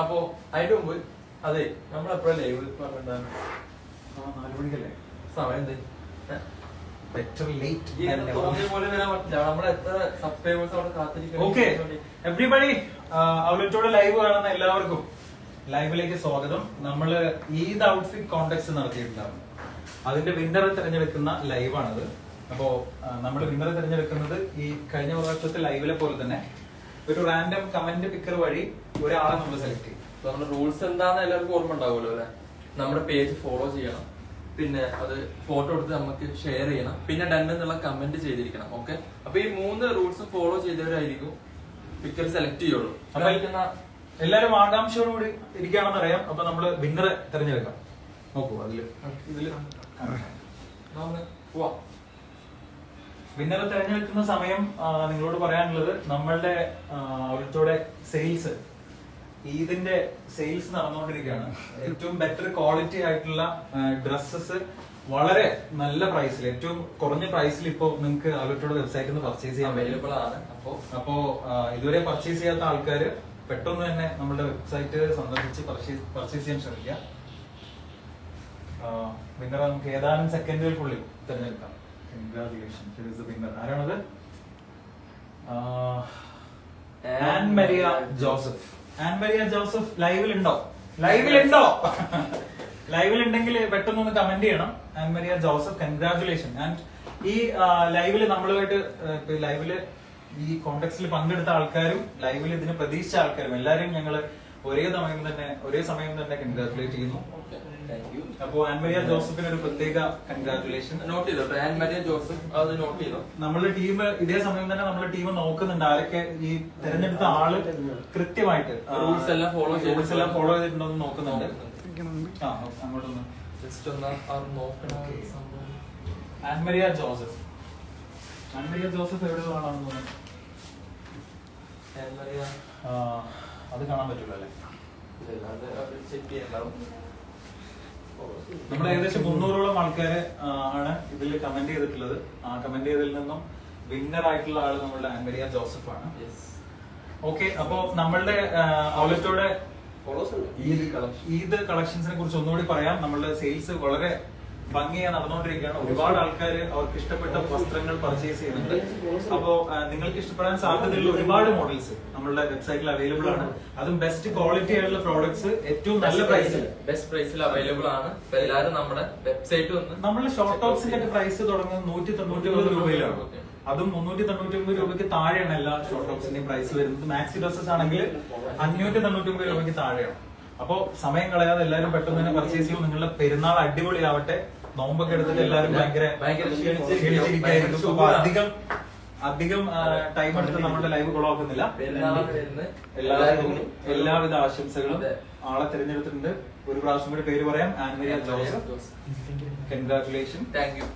അപ്പോ അതിന്റെ മുമ്പ് അതെ നമ്മളെപ്പോഴാ ലൈവ് പറഞ്ഞിട്ടുണ്ടായിരുന്നു? 4 മണിക്കല്ലേ? സമയം എന്ത് ബെറ്റർ ലേറ്റ്. തോന്നിയ പോലെ വരാൻ പറ്റില്ല. നമ്മളെ എത്ര സബ്സ്ക്രൈബേഴ്സ് അവിടെ കാത്തിരിക്കുന്നു. ഓക്കെ എവ്രിബഡി, അവലറ്റോടെ ലൈവ് കാണുന്ന എല്ലാവർക്കും ലൈവിലേക്ക് സ്വാഗതം. നമ്മള് ഈദ് ഔട്ട്ഫിറ്റ് കോൺടെസ്റ്റ് നടത്തിയിട്ടുണ്ടാവും. അതിന്റെ വിന്നറെ തിരഞ്ഞെടുക്കുന്ന ലൈവാണത്. അപ്പോ നമ്മൾ വിന്നറെ തിരഞ്ഞെടുക്കുന്നത് ഈ കഴിഞ്ഞ പ്രാവശ്യത്തെ ലൈവിലെ പോലെ തന്നെ ഒരു റാൻഡം കമന്റ് പിക്കർ വഴി ഒരാളെ നമ്മൾ സെലക്ട് ചെയ്യും. നമ്മുടെ റൂൾസ് എന്താന്ന് എല്ലാവർക്കും ഓർമ്മ ഉണ്ടാവുമല്ലോ അല്ലെ? നമ്മുടെ പേജ് ഫോളോ ചെയ്യണം, പിന്നെ അത് ഫോട്ടോ എടുത്ത് നമുക്ക് ഷെയർ ചെയ്യണം, പിന്നെ ഡൺ എന്നുള്ള കമന്റ് ചെയ്തിരിക്കണം. ഓക്കെ, അപ്പൊ ഈ 3 റൂൾസ് ഫോളോ ചെയ്തവരായിരിക്കും പിക്ചർ സെലക്ട് ചെയ്യുള്ളൂ. അപ്പൊ എല്ലാരും ആകാംക്ഷയോടുകൂടി ഇരിക്കുകയാണെന്ന് അറിയാം. അപ്പൊ നമ്മള് വിന്നറെ തിരഞ്ഞെടുക്കാം. നോക്കൂ, ഇതില് വിന്നറെ തിരഞ്ഞെടുക്കുന്ന സമയം നിങ്ങളോട് പറയാനുള്ളത്, നമ്മളുടെ അവലത്തോടെ സെയിൽസ്, ഈദിന്റെ സെയിൽസ് നടന്നുകൊണ്ടിരിക്കുകയാണ്. ഏറ്റവും ബെറ്റർ ക്വാളിറ്റി ആയിട്ടുള്ള ഡ്രസ്സസ് വളരെ നല്ല പ്രൈസിൽ, ഏറ്റവും കുറഞ്ഞ പ്രൈസിൽ ഇപ്പോ നിങ്ങൾക്ക് അവലത്തോടെ വെബ്സൈറ്റിൽ നിന്ന് പർച്ചേസ് ചെയ്യാൻ അവൈലബിൾ ആണ്. അപ്പോ ഇതുവരെ പർച്ചേസ് ചെയ്യാത്ത ആൾക്കാര് പെട്ടെന്ന് തന്നെ നമ്മുടെ വെബ്സൈറ്റ് സന്ദർശിച്ച് പർച്ചേസ് ചെയ്യാൻ ശ്രമിക്കുക. വിന്നറെ നമുക്ക് ഏതാനും സെക്കൻഡുകൾക്കുള്ളിൽ തിരഞ്ഞെടുക്കാം. കൺഗ്രാറ്റുലേഷൻ, വിന്നർ ആരാണത്? Ann Maria Joseph. Ann Maria Joseph ലൈവിലുണ്ടോ? ലൈവിലുണ്ടെങ്കിൽ പെട്ടെന്ന് ഒന്ന് കമന്റ് ചെയ്യണം. Ann Maria Joseph, congratulation. And ഈ ലൈവില് നമ്മളുമായിട്ട് ലൈവില് ഈ കോണ്ടെക്സ്റ്റിൽ പങ്കെടുത്ത ആൾക്കാരും ലൈവിൽ ഇതിന് പ്രതീക്ഷിച്ച ആൾക്കാരും എല്ലാവരും ഞങ്ങൾ ഒരേ സമയം തന്നെ കൺഗ്രാറ്റുലേറ്റ് ചെയ്യുന്നു. അപ്പോ ആൻ മരിയ ജോസഫിന് ഒരു പ്രത്യേക കൺഗ്രാറ്റുലേഷൻ. നോട്ട് ചെയ്തോ ആൻ മരിയ ജോസഫ്, അത് നോട്ട് ചെയ്തോ. നമ്മുടെ ടീം ഇതേ സമയം തന്നെ നമ്മുടെ ടീം നോക്കുന്നുണ്ട് ആരൊക്കെ ഈ തെരഞ്ഞെടുത്ത ആള് കൃത്യമായിട്ട് റൂൾസ് എല്ലാം ഫോളോ ചെയ്തിട്ടുണ്ടോ എന്ന് നോക്കുന്നുണ്ട്. അങ്ങോട്ടൊന്ന് ജസ്റ്റ് ഒന്ന് നോക്കണം. ആൻ മരിയ ജോസഫ് എവിടെ കാണാമെന്ന് തോന്നുന്നു. അത് കാണാൻ പറ്റൂല അല്ലേ? ചെക്ക് ചെയ്യണ്ടാവും. നമ്മൾ ഏകദേശം 300ഓളം ആൾക്കാര് ആണ് ഇതിൽ കമന്റ് ചെയ്തിട്ടുള്ളത്. ആ കമന്റ് ചെയ്തതിൽ നിന്നും വിന്നർ ആയിട്ടുള്ള ആള് നമ്മളുടെ ആൻ മരിയ ജോസഫ് ആണ്. ഓക്കെ, അപ്പോ നമ്മളുടെ ഔട്ട്ലെറ്റോടെ ഈദ് കളക്ഷൻസിനെ കുറിച്ച് ഒന്നുകൂടി പറയാം. നമ്മളുടെ സെയിൽസ് വളരെ ഭംഗിയായി നടന്നുകൊണ്ടിരിക്കുകയാണ്. ഒരുപാട് ആൾക്കാർ അവർക്ക് ഇഷ്ടപ്പെട്ട വസ്ത്രങ്ങൾ പർച്ചേസ് ചെയ്യുന്നുണ്ട്. അപ്പോ നിങ്ങൾക്ക് ഇഷ്ടപ്പെടാൻ സാധ്യതയുള്ള ഒരുപാട് മോഡൽസ് നമ്മളുടെ വെബ്സൈറ്റിൽ അവൈലബിൾ ആണ്. അതും ബെസ്റ്റ് ക്വാളിറ്റി ആയിട്ടുള്ള പ്രോഡക്ട്സ് ഏറ്റവും നല്ല പ്രൈസിൽ, ബെസ്റ്റ് പ്രൈസിൽ അവൈലബിൾ ആണ്. എല്ലാവരും നമ്മുടെ വെബ്സൈറ്റ് വന്ന് നമ്മുടെ ഷോർട്ട് ടോപ്സിന്റെ ഒക്കെ പ്രൈസ് തുടങ്ങുന്നത് 199 രൂപയിലാണ്. അതും 399 രൂപയ്ക്ക് താഴെയാണ് എല്ലാ ഷോർട്ട് ടോപ്സിന്റെയും പ്രൈസ് വരുന്നത്. മാക്സി ഡ്രസ്സസ് ആണെങ്കിൽ 599 രൂപയ്ക്ക് താഴെയാണ്. അപ്പോ സമയം കളയാതെ എല്ലാവരും പെട്ടെന്ന് തന്നെ പർച്ചേസ് ചെയ്യും. നിങ്ങളുടെ പെരുന്നാൾ അടിപൊളിയാവട്ടെ. നോമ്പൊക്കെ എടുത്തിട്ട് എല്ലാവരും ഭയങ്കര ക്ഷീണിച്ചിരിക്കും. അപ്പൊ അധികം ടൈം എടുത്ത് നമ്മുടെ ലൈവ് കൊളാക്കുന്നില്ല. എല്ലാവിധ ആശംസകളും. ആളെ തിരഞ്ഞെടുത്തിട്ടുണ്ട്. ഒരു പ്രാവശ്യം കൂടി പേര് പറയാം, an Maria Joseph. Congratulation. Thank you.